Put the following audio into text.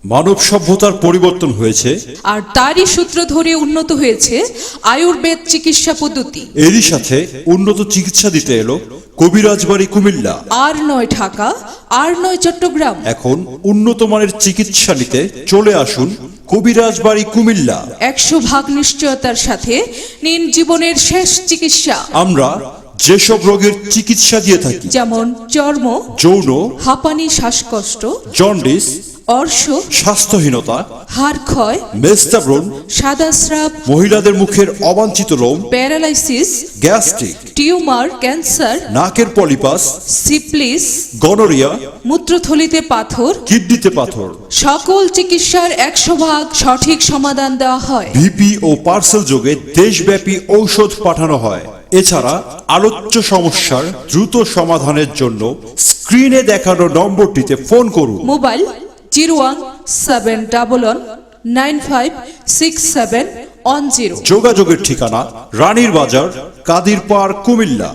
মানব সভ্যতার পরিবর্তন হয়েছে, আর তারই সূত্র ধরে উন্নত হয়েছে আয়ুর্বেদ চিকিৎসা পদ্ধতি। এরই সাথে উন্নত চিকিৎসা দিতে এলো কবিরাজ বাড়ি কুমিল্লা। আর নয় ঢাকা, আর নয় চট্টগ্রাম। এখন উন্নত মানের চিকিৎসা নিতে চলে আসুন কবিরাজ বাড়ি কুমিল্লা। 100% নিশ্চয়তার সাথে নিন জীবনের শেষ চিকিৎসা। আমরা যেসব রোগের চিকিৎসা দিয়ে থাকি, যেমন চর্ম, যৌন, হাঁপানি, শ্বাসকষ্ট, জন্ডিস, অর্শ, স্বাস্থ্যহীনতা, হাড় ক্ষয়, মেস্তাব্রণ, সাদা স্রাব, মহিলাদের মুখের অবাঞ্ছিত লোম, প্যারালাইসিস, গ্যাস্ট্রিক, টিউমার, ক্যান্সার, নাকের পলিপাস, সিফিলিস, গনোরিয়া, মূত্রথলিতে পাথর, কিডনিতে পাথর, সকল চিকিৎসার 100% সঠিক সমাধান দেওয়া হয়। ভিপি ও পার্সেল যোগে দেশব্যাপী ঔষধ পাঠানো হয়। এছাড়া আলোচ্য সমস্যার দ্রুত সমাধানের জন্য স্ক্রিনে দেখানো নম্বরটিতে ফোন করুন। মোবাইল 01711956710। যোগাযোগের ঠিকানা রানীর বাজার, কাদিরপাড়, কুমিল্লা।